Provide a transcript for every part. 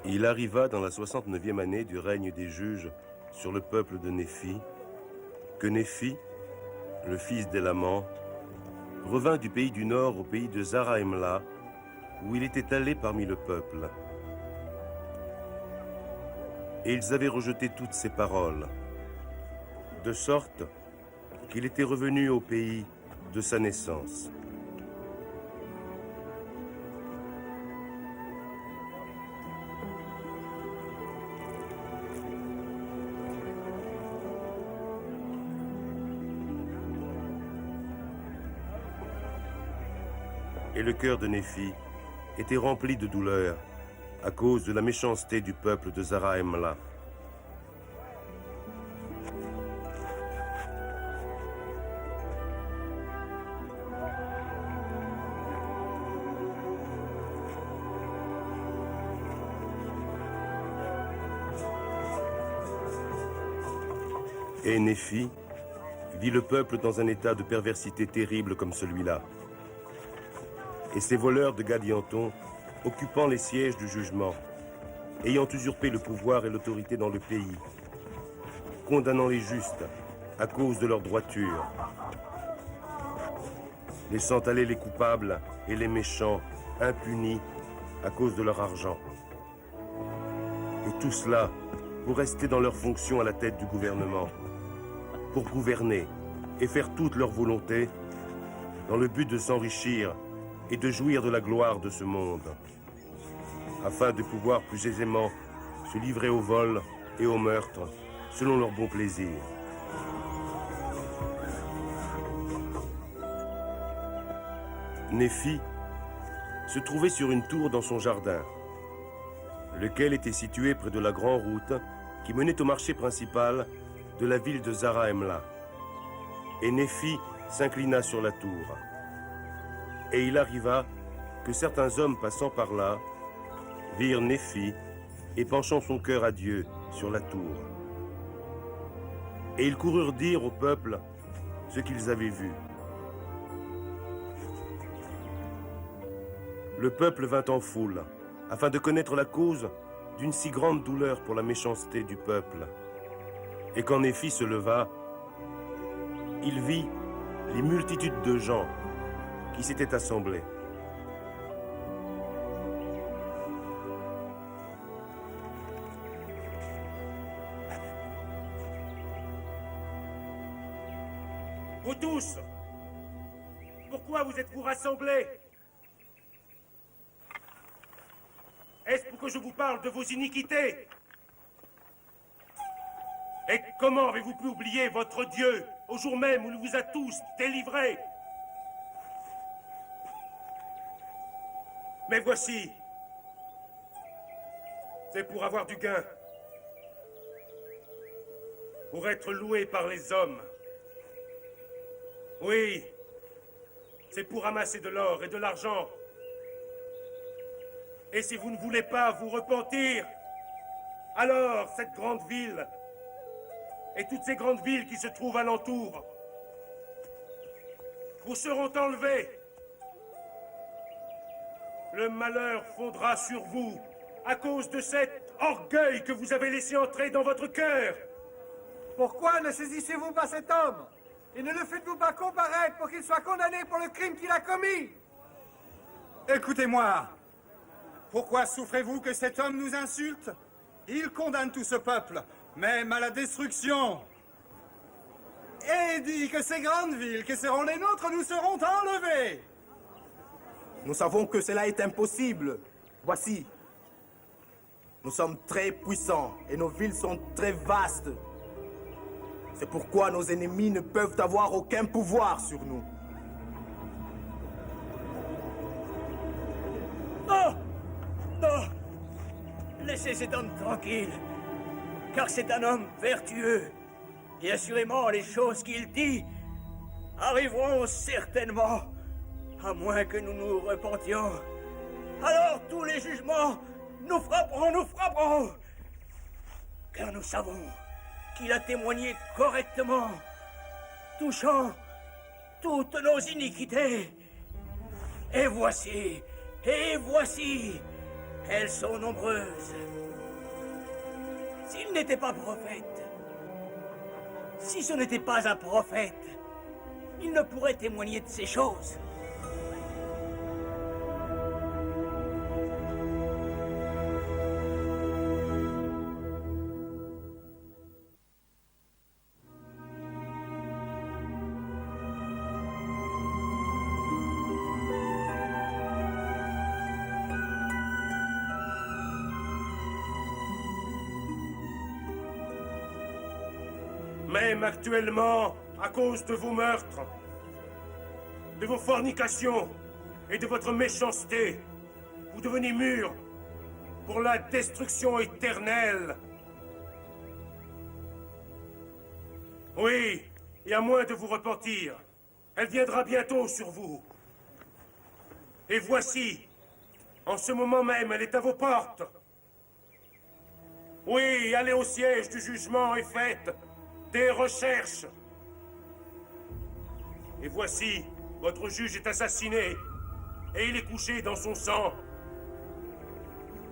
Il arriva dans la 69e année du règne des juges sur le peuple de Néphi, que Néphi, le fils d'Élaman, revint du pays du nord au pays de Zaraïmla, où il était allé parmi le peuple. Et ils avaient rejeté toutes ses paroles, de sorte qu'il était revenu au pays de sa naissance. Et le cœur de Néphi était rempli de douleur à cause de la méchanceté du peuple de Zaraïmla. Et Néphi vit le peuple dans un état de perversité terrible comme celui-là. Et ces voleurs de Gadianton, occupant les sièges du jugement, ayant usurpé le pouvoir et l'autorité dans le pays, condamnant les justes à cause de leur droiture, laissant aller les coupables et les méchants impunis à cause de leur argent. Et tout cela pour rester dans leur fonction à la tête du gouvernement, pour gouverner et faire toute leur volonté dans le but de s'enrichir et de jouir de la gloire de ce monde, afin de pouvoir plus aisément se livrer au vol et au meurtre, selon leur bon plaisir. Néphi se trouvait sur une tour dans son jardin, lequel était situé près de la grande route qui menait au marché principal de la ville de Zaraïmla. Et Néphi s'inclina sur la tour. Et il arriva que certains hommes passant par là virent Néphi et penchant son cœur à Dieu sur la tour. Et ils coururent dire au peuple ce qu'ils avaient vu. Le peuple vint en foule afin de connaître la cause d'une si grande douleur pour la méchanceté du peuple. Et quand Néphi se leva, il vit les multitudes de gens qui s'étaient assemblés. Vous tous, pourquoi vous êtes-vous rassemblés? Est-ce pour que je vous parle de vos iniquités? Et comment avez-vous pu oublier votre Dieu au jour même où il vous a tous délivrés? Mais voici, c'est pour avoir du gain, pour être loué par les hommes. Oui, c'est pour amasser de l'or et de l'argent. Et si vous ne voulez pas vous repentir, alors cette grande ville et toutes ces grandes villes qui se trouvent alentour vous seront enlevées. Le malheur fondra sur vous à cause de cet orgueil que vous avez laissé entrer dans votre cœur. Pourquoi ne saisissez-vous pas cet homme et ne le faites-vous pas comparaître pour qu'il soit condamné pour le crime qu'il a commis? Écoutez-moi. Pourquoi souffrez-vous que cet homme nous insulte? Il condamne tout ce peuple, même à la destruction. Et dit que ces grandes villes qui seront les nôtres nous seront enlevées. Nous savons que cela est impossible. Voici, nous sommes très puissants et nos villes sont très vastes. C'est pourquoi nos ennemis ne peuvent avoir aucun pouvoir sur nous. Non! Non! Laissez cet homme tranquille, car c'est un homme vertueux. Et assurément, les choses qu'il dit arriveront certainement, à moins que nous nous repentions. Alors tous les jugements nous frapperont, car nous savons qu'il a témoigné correctement, touchant toutes nos iniquités. Et voici, Elles sont nombreuses. S'il n'était pas prophète, si ce n'était pas un prophète, il ne pourrait témoigner de ces choses. Même actuellement, à cause de vos meurtres, de vos fornications et de votre méchanceté, vous devenez mûrs pour la destruction éternelle. Oui, et à moins de vous repentir, elle viendra bientôt sur vous. Et voici, en ce moment même, elle est à vos portes. Oui, allez au siège du jugement et faites des recherches. Et voici, votre juge est assassiné, et il est couché dans son sang.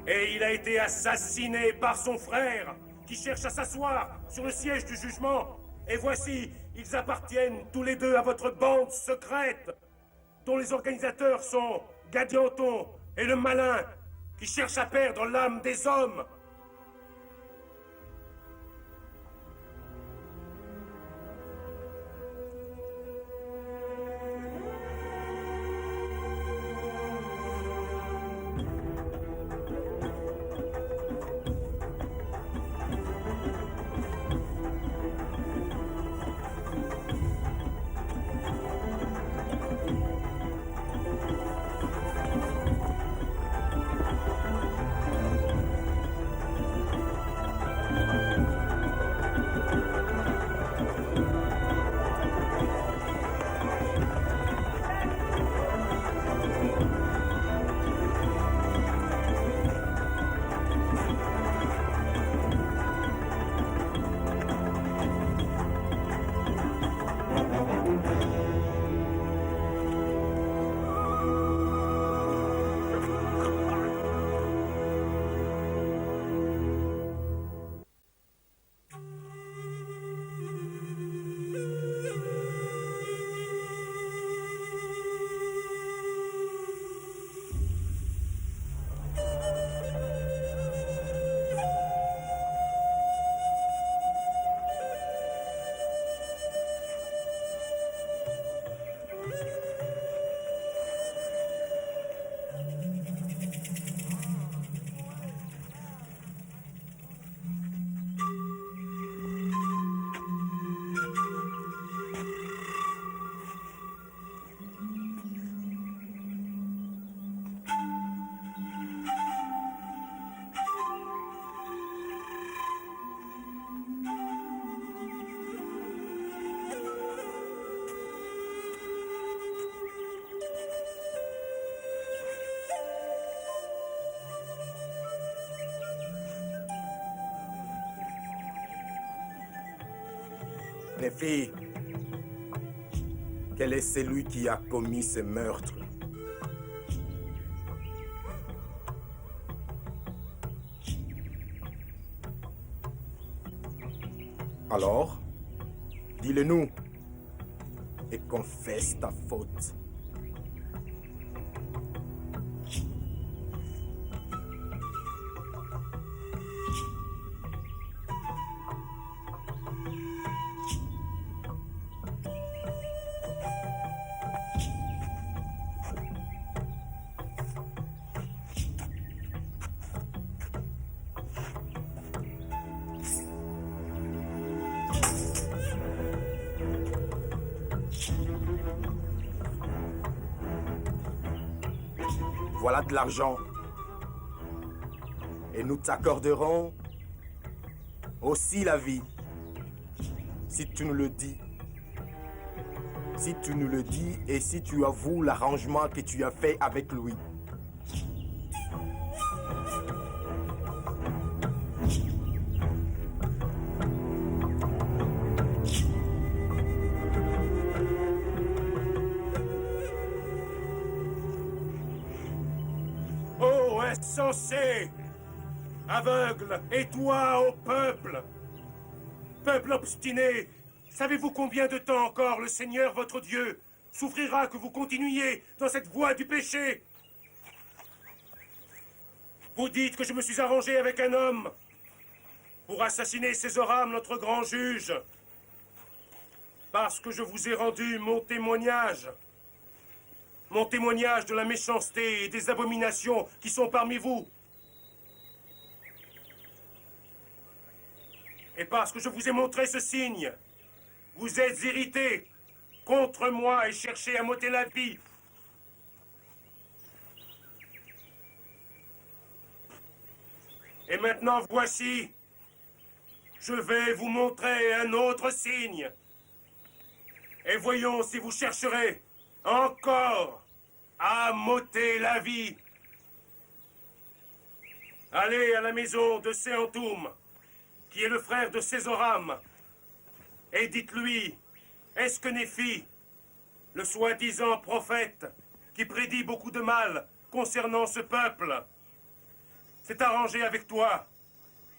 Et il a été assassiné par son frère, qui cherche à s'asseoir sur le siège du jugement. Et voici, ils appartiennent tous les deux à votre bande secrète, dont les organisateurs sont Gadianton et le Malin, qui cherchent à perdre l'âme des hommes. Les filles, quel est celui qui a commis ce meurtre? Alors, dis-le-nous et confesse ta faute. Voilà de l'argent. Et nous t'accorderons aussi la vie, si tu nous le dis. Si tu nous le dis et si tu avoues l'arrangement que tu as fait avec lui. insensé, aveugle, et toi au peuple. Peuple obstiné, savez-vous combien de temps encore le Seigneur, votre Dieu, souffrira que vous continuiez dans cette voie du péché? Vous dites que je me suis arrangé avec un homme pour assassiner Césoram, notre grand juge, parce que je vous ai rendu mon témoignage de la méchanceté et des abominations qui sont parmi vous. Et parce que je vous ai montré ce signe, vous êtes irrités contre moi et cherchez à m'ôter la vie. Et maintenant, voici, je vais vous montrer un autre signe. Et voyons si vous chercherez encore à m'ôter la vie. Allez à la maison de Séantoum, qui est le frère de Césoram, et dites-lui, est-ce que Néphi, le soi-disant prophète, qui prédit beaucoup de mal concernant ce peuple, s'est arrangé avec toi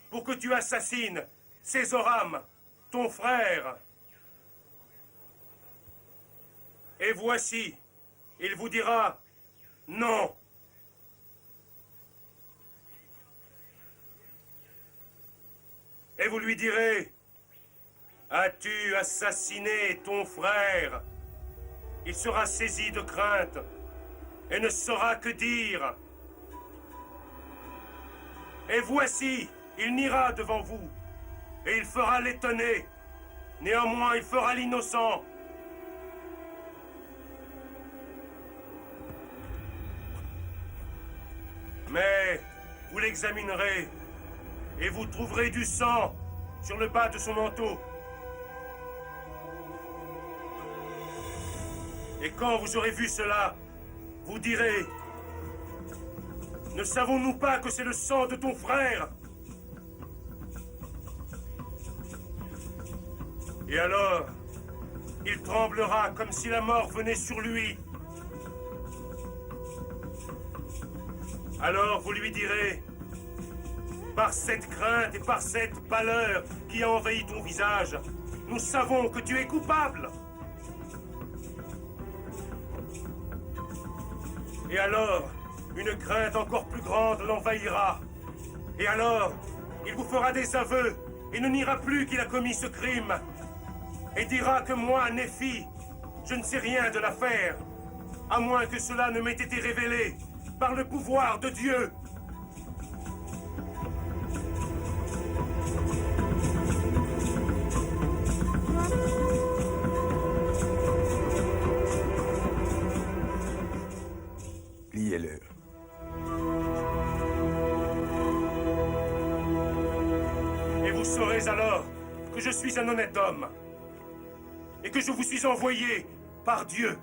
pour que tu assassines Césoram, ton frère? Et voici, il vous dira non. Et vous lui direz, as-tu assassiné ton frère? Il sera saisi de crainte et ne saura que dire. Et voici, il n'ira devant vous, et il fera l'étonné. Néanmoins, il fera l'innocent. Mais vous l'examinerez, et vous trouverez du sang sur le bas de son manteau. Et quand vous aurez vu cela, vous direz, ne savons-nous pas que c'est le sang de ton frère? Et alors, il tremblera comme si la mort venait sur lui. Alors vous lui direz, par cette crainte et par cette pâleur qui a envahi ton visage, nous savons que tu es coupable. Et alors, une crainte encore plus grande l'envahira. Et alors, il vous fera des aveux et ne niera plus qu'il a commis ce crime. Et dira que moi, Néphi, je ne sais rien de l'affaire, à moins que cela ne m'ait été révélé par le pouvoir de Dieu. Pliez-le. Et vous saurez alors que je suis un honnête homme et que je vous suis envoyé par Dieu.